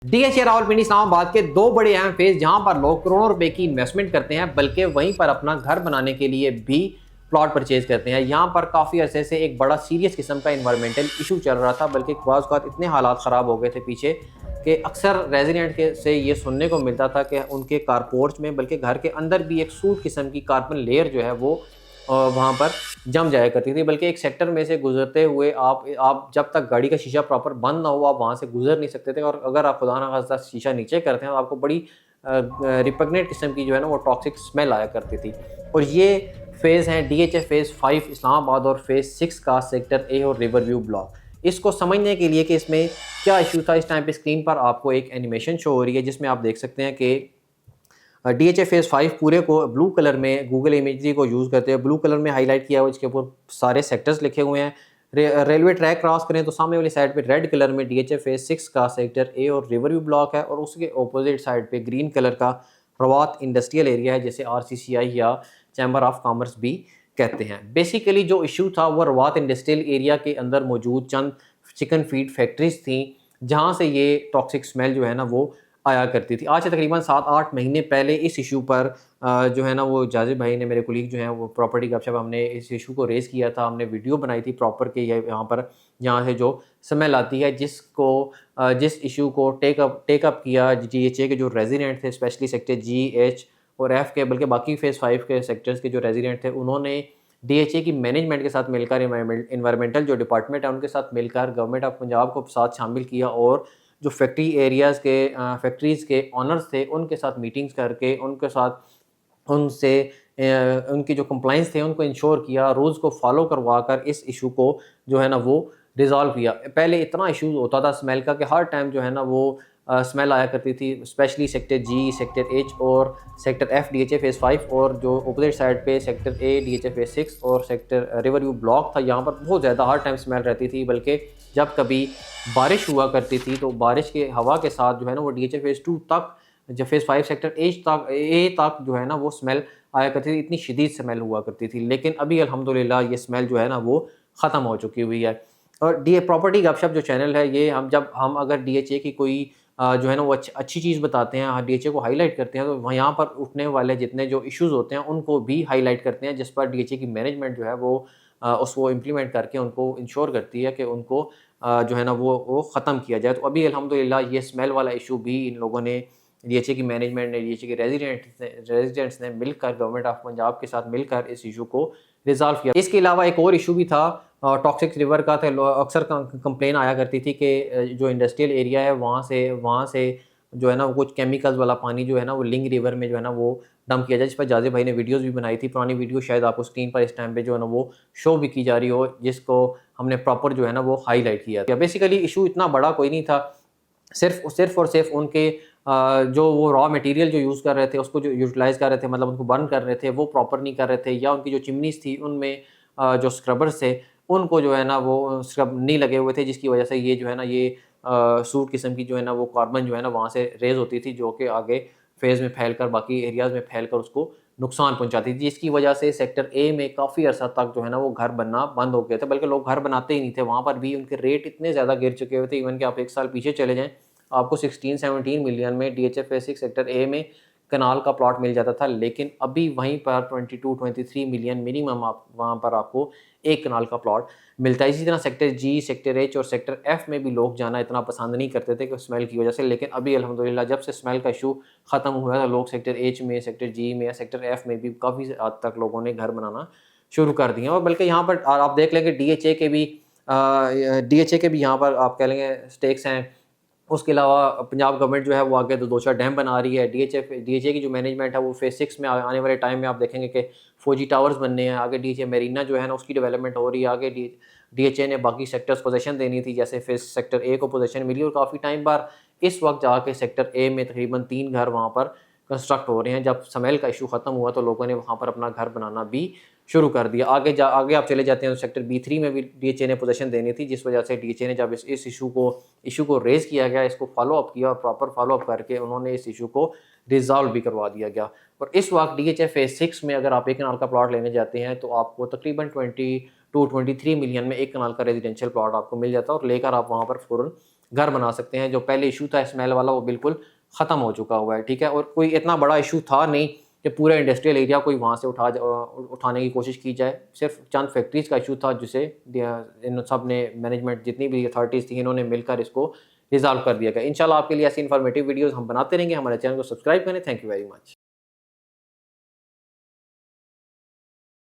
DHA Rawalpindi Islamabad के दो बड़े अहम फेज जहां पर लोग करोड़ों रुपए की इन्वेस्टमेंट करते हैं, बल्कि वहीं पर अपना घर बनाने के लिए भी प्लॉट परचेज करते हैं। यहां पर काफ़ी अरसे से एक बड़ा सीरियस किस्म का इन्वायरमेंटल इशू चल रहा था, बल्कि बाज़ औक़ात इतने हालात ख़राब हो गए थे पीछे कि अक्सर रेजिडेंट के से ये सुनने को मिलता था कि उनके कारपोर्च में, बल्कि घर के अंदर भी एक सूट किस्म की कार्बन लेयर जो है वो वहाँ पर जम जाया करती थी। बल्कि एक सेक्टर में से गुजरते हुए आप जब तक गाड़ी का शीशा प्रॉपर बंद ना हो, आप वहाँ से गुजर नहीं सकते थे। और अगर आप खुदा ना खास्ता शीशा नीचे करते हैं तो आपको बड़ी रिपग्नेंट किस्म की जो है ना वो टॉक्सिक स्मेल आया करती थी। और ये फेज़ हैं डीएचए फेज़ 5 इस्लामाबाद और फेज़ 6 का सेक्टर ए और रिवर व्यू ब्लॉक। इसको समझने के लिए कि इसमें क्या इशू था, इस टाइम पे स्क्रीन पर आपको एक एनिमेशन शो हो रही है जिसमें आप देख सकते हैं कि डीएचए फेज़ 5 पूरे को ब्लू कलर में गूगल इमेजरी को यूज़ करते हैं, ब्लू कलर में हाईलाइट किया हुआ, इसके ऊपर सारे सेक्टर्स लिखे हुए हैं। रेलवे ट्रैक क्रॉस करें तो सामने वाली साइड पे रेड कलर में डीएचए फेज़ 6 का सेक्टर ए और रिवर व्यू ब्लॉक है, और उसके अपोजिट साइड पे ग्रीन कलर का रवात इंडस्ट्रियल एरिया है, जिसे आरसीसीआई या चैम्बर ऑफ कॉमर्स भी कहते हैं। बेसिकली जो इशू था वो रवात इंडस्ट्रियल एरिया के अंदर मौजूद चंद चिकन फीड फैक्ट्रीज थी, जहाँ से ये टॉक्सिक स्मेल जो है ना वो आया करती थी। आज से तकरीबन 7-8 महीने पहले इस इशू पर जो है ना वो जाज़िब भाई ने, मेरे कोलीग जो हैं वो प्रॉपर्टी गपशप, हमने इस इशू को रेज़ किया था। हमने वीडियो बनाई थी प्रॉपर कि ये यहाँ पर जहाँ से जो स्मेल आती है, जिस इशू को टेकअप किया जीएचए के जो रेजिडेंट थे, स्पेशली सेक्टर जी, एच और एफ के, बल्कि बाकी फेज़ 5 के सेक्टर्स के जो रेजिडेंट थे, उन्होंने डीएचए की मैनेजमेंट के साथ मिलकर, एनवायरमेंटल जो डिपार्टमेंट है उनके साथ मिलकर गवर्नमेंट ऑफ पंजाब को साथ शामिल किया, और जो फैक्ट्री एरियाज़ के फैक्ट्रीज़ के ऑनर्स थे उनके साथ मीटिंग्स करके उनके साथ उनसे उनकी जो कंप्लाइंस थे उनको इंश्योर किया, रूल्स को फॉलो करवा कर इस इशू को जो है ना वो रिज़ॉल्व किया। पहले इतना इशू होता था स्मेल का कि हर टाइम जो है ना वो स्मेल आया करती थी, स्पेशली सेक्टर जी, सेक्टर एच और सेक्टर एफ डीएचए फेज़ 5, और जो अपोजिट साइड पे सेक्टर ए डीएचए फेज़ 6 और सेक्टर रिवर व्यू ब्लॉक था, यहाँ पर बहुत ज़्यादा हर टाइम स्मेल रहती थी। बल्कि जब कभी बारिश हुआ करती थी तो बारिश के हवा के साथ जो है ना वो डीएचए फेज़ 2 तक, जब फेज़ 5 सेक्टर ए तक जो है ना वो स्मेल आया करती थी, इतनी शदीद स्मेल हुआ करती थी। लेकिन अभी अल्हम्दुलिल्लाह ये स्मेल जो है ना वो ख़त्म हो चुकी हुई है। और डी प्रॉपर्टी गपशप जो चैनल है, ये हम अगर डीएचए की कोई जो है ना वो अच्छी चीज़ बताते हैं, डीएचए को हाईलाइट करते हैं, तो वहाँ यहाँ पर उठने वाले जितने जो इश्यूज़ होते हैं उनको भी हाईलाइट करते हैं, जिस पर डीएचए की मैनेजमेंट जो है वो उसको इम्प्लीमेंट करके उनको इंश्योर करती है कि उनको जो है ना वो ख़त्म किया जाए। तो अभी अल्हम्दुलिल्लाह ये स्मेल वाला इशू भी इन लोगों ने, डीएचए की मैनेजमेंट ने, डीएचए के रेजिडेंट्स ने मिलकर, गवर्नमेंट ऑफ पंजाब के साथ मिलकर इस इशू को रिज़ॉल्व किया। इसके अलावा एक और इशू भी था टॉक्सिक रिवर का। अक्सर कंप्लेन आया करती थी कि जो इंडस्ट्रियल एरिया है वहाँ से जो है ना वो कुछ केमिकल्स वाला पानी जो है ना वो लिंग रिवर में जो है ना वो डंप किया जाए, जिस पर जाज़िब भाई ने वीडियोज़ भी बनाई थी। पुरानी वीडियो शायद आपको स्क्रीन पर इस टाइम पे जो है ना वो शो भी की जा रही हो, जिसको हमने प्रॉपर जो है ना वो हाईलाइट किया था। बेसिकली इशू इतना बड़ा कोई नहीं था, सिर्फ और सिर्फ उनके जो वो रॉ मटेरियल जो यूज़ कर रहे थे, उसको जो यूटिलाइज़ कर रहे थे, मतलब उनको बर्न कर रहे थे, वो प्रॉपर नहीं कर रहे थे, या उनकी जो चिमनीज़ थी उनमें जो स्क्रबर्स थे उनको जो है ना वो स्क्रब नहीं लगे हुए थे, जिसकी वजह से ये जो है ना ये सूट किस्म की जो है ना वो कार्बन जो है ना वहाँ से रेज़ होती थी, जो कि आगे फेज़ में फैलकर बाकी एरियाज़ में फैलकर उसको नुकसान पहुँचाती थी, जिसकी वजह से सेक्टर ए में काफ़ी अर्सा तक जो है ना वो घर बनना बंद हो गए थे। बल्कि लोग घर बनाते ही नहीं थे, वहाँ पर भी उनके रेट इतने ज़्यादा गिर चुके हुए थे। इवन कि आप 1 साल पीछे चले जाएँ, आपको 16-17 मिलियन में डीएचए फेज़ 6 सेक्टर ए में कनाल का प्लॉट मिल जाता था, लेकिन अभी वहीं पर 22-23 मिलियन मिनिमम आप वहाँ पर आपको एक कनाल का प्लॉट मिलता है। इसी तरह सेक्टर जी, सेक्टर एच और सेक्टर एफ में भी लोग जाना इतना पसंद नहीं करते थे कि स्मेल की वजह से, लेकिन अभी अल्हम्दुलिल्लाह जब से स्मेल का इशू ख़त्म हुआ है तो लोग सेक्टर एच में, सेक्टर जी में या सेक्टर एफ में भी काफ़ी हद तक लोगों ने घर बनाना शुरू कर दिए हैं। और बल्कि यहाँ पर आप देख लेंगे डीएचए के भी यहाँ पर आप कह लेंगे स्टेक्स हैं। उसके अलावा पंजाब गवर्नमेंट जो है वो आगे 2-4 डैम बना रही है। डीएचए की जो मैनेजमेंट है वो फेज़ 6 में आने वाले टाइम में आप देखेंगे कि फौजी टावर्स बनने हैं। आगे डीएचए मेरीना जो है ना उसकी डेवलपमेंट हो रही है। आगे डीएचए ने बाकी सेक्टर्स पोजीशन देनी थी, जैसे फेज़ सेक्टर ए को पोजीशन मिली, और काफ़ी टाइम बाद इस वक्त जाके सेक्टर ए में तकरीबन 3 घर वहाँ पर कंस्ट्रक्ट हो रहे हैं। जब स्मेल का इशू ख़त्म हुआ तो लोगों ने वहाँ पर अपना घर बनाना भी शुरू कर दिया। आगे आप चले जाते हैं तो सेक्टर बी3 में भी डीएचए ने पोजीशन देनी थी, जिस वजह से डीएचए ने जब इस इशू को रेज़ किया गया, इसको फॉलो अप किया और प्रॉपर फॉलो अप करके उन्होंने इस इशू को रिज़ॉल्व भी करवा दिया गया। और इस वक्त डीएचए फेज़ 6 में अगर आप एक कनाल का प्लॉट लेने जाते हैं तो आपको तकरीबन 22-23 मिलियन में एक कनाल का रेजिडेंशियल प्लॉट आपको मिल जाता है, और लेकर आप वहाँ पर फ़ौरन घर बना सकते हैं। जो पहले इशू था स्मेल वाला वो बिल्कुल ख़त्म हो चुका हुआ है, ठीक है। और कोई इतना बड़ा इशू था नहीं कि पूरा इंडस्ट्रियल एरिया कोई वहाँ से उठाने की कोशिश की जाए। सिर्फ चंद फैक्ट्रीज़ का इशू था जिसे इन सब ने मैनेजमेंट जितनी भी अथॉरिटीज़ थी इन्होंने मिलकर इसको रिजॉल्व कर दिया गया। इंशाल्लाह आपके लिए ऐसी इन्फॉर्मेटिव वीडियोज़ हम बनाते रहेंगे। हमारे चैनल को सब्सक्राइब करें। Thank you very much.